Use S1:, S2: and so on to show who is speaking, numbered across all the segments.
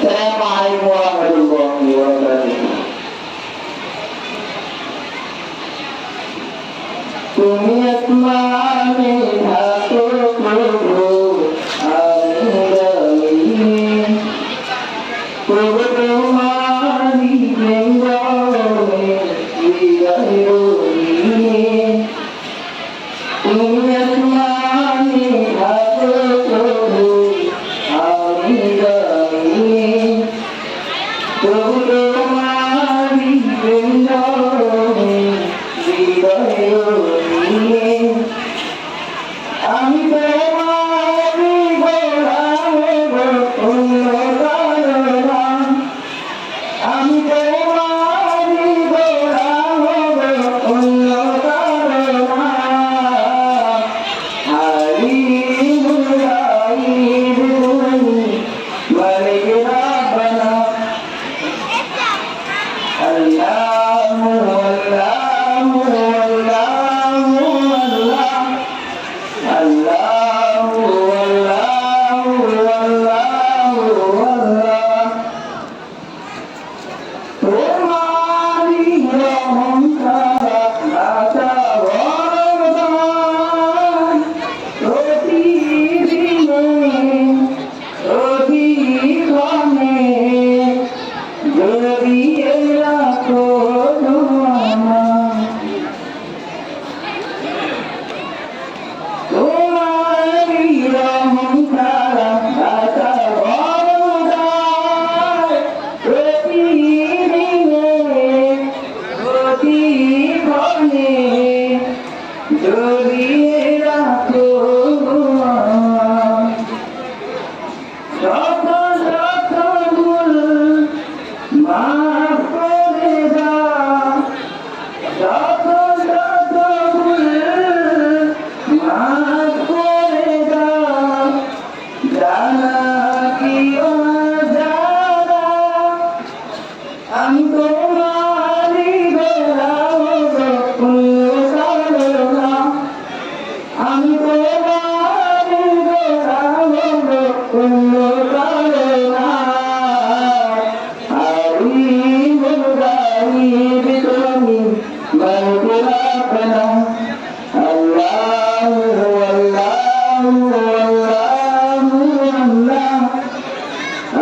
S1: Assalamualaikum warahmatullahi wabarakatuh. তুমি আসমানে থাকো প্রভু, আমি জমিনে প্রভু তোমারি প্রেমে হৃদয় রঙিনে। তুমি আসমানে থাকো প্রভু, আমি জমিনে প্রভু তোমারি প্রেমে হৃদয় রঙিনে। আমি তোমারি গোলাম অন্য কারো না, আমি তোমারি গোলাম অন্য কারো না। হালিমুল গায়ব তুমি মালিক রাব্বানা। আল্লাহু আল্লাহু আল্লাহু আল্লাহ, আল্লাহু আল্লাহু আল্লাহু আল্লাহ। তোমারি রহম ছাড়া আশা ভরদান, প্রতিদিনে প্রতিক্ষণে জড়িয়ে রাখো তোমার। তোমারি রহম ছাড়া আশা ভরদান, প্রতিদিনে প্রতিক্ষণে জড়িয়ে রাখো তোমার। শত শত ভুল মাফ করে দাও, শত শত ভুল মাফ করে দাও, জানা কি অজানা। আমি তোমারি গোলাম অন্য কারো না, আমি তোমারি গোলাম অন্য কারো না। হালিমুল গায়ব তুমি মালিক রাব্বানা। আল্লাহু আল্লাহু আল্লাহু আল্লাহ,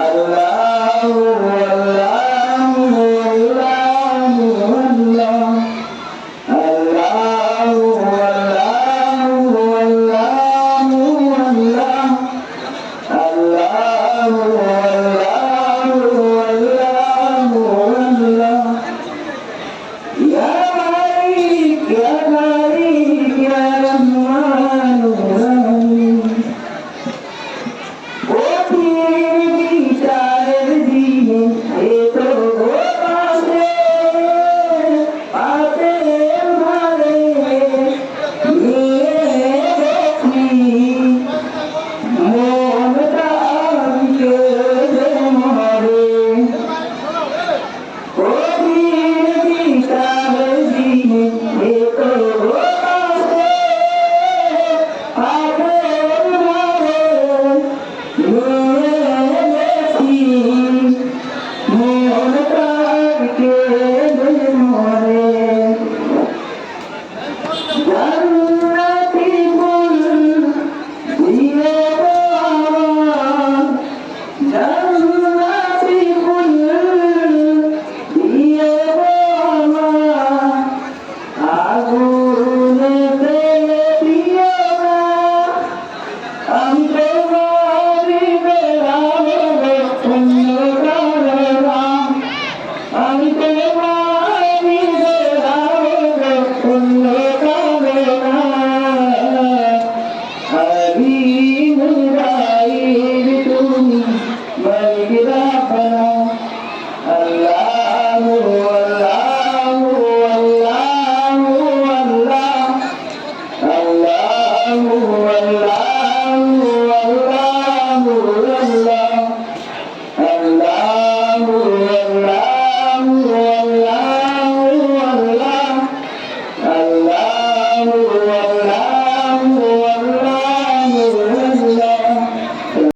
S1: আল্লাহু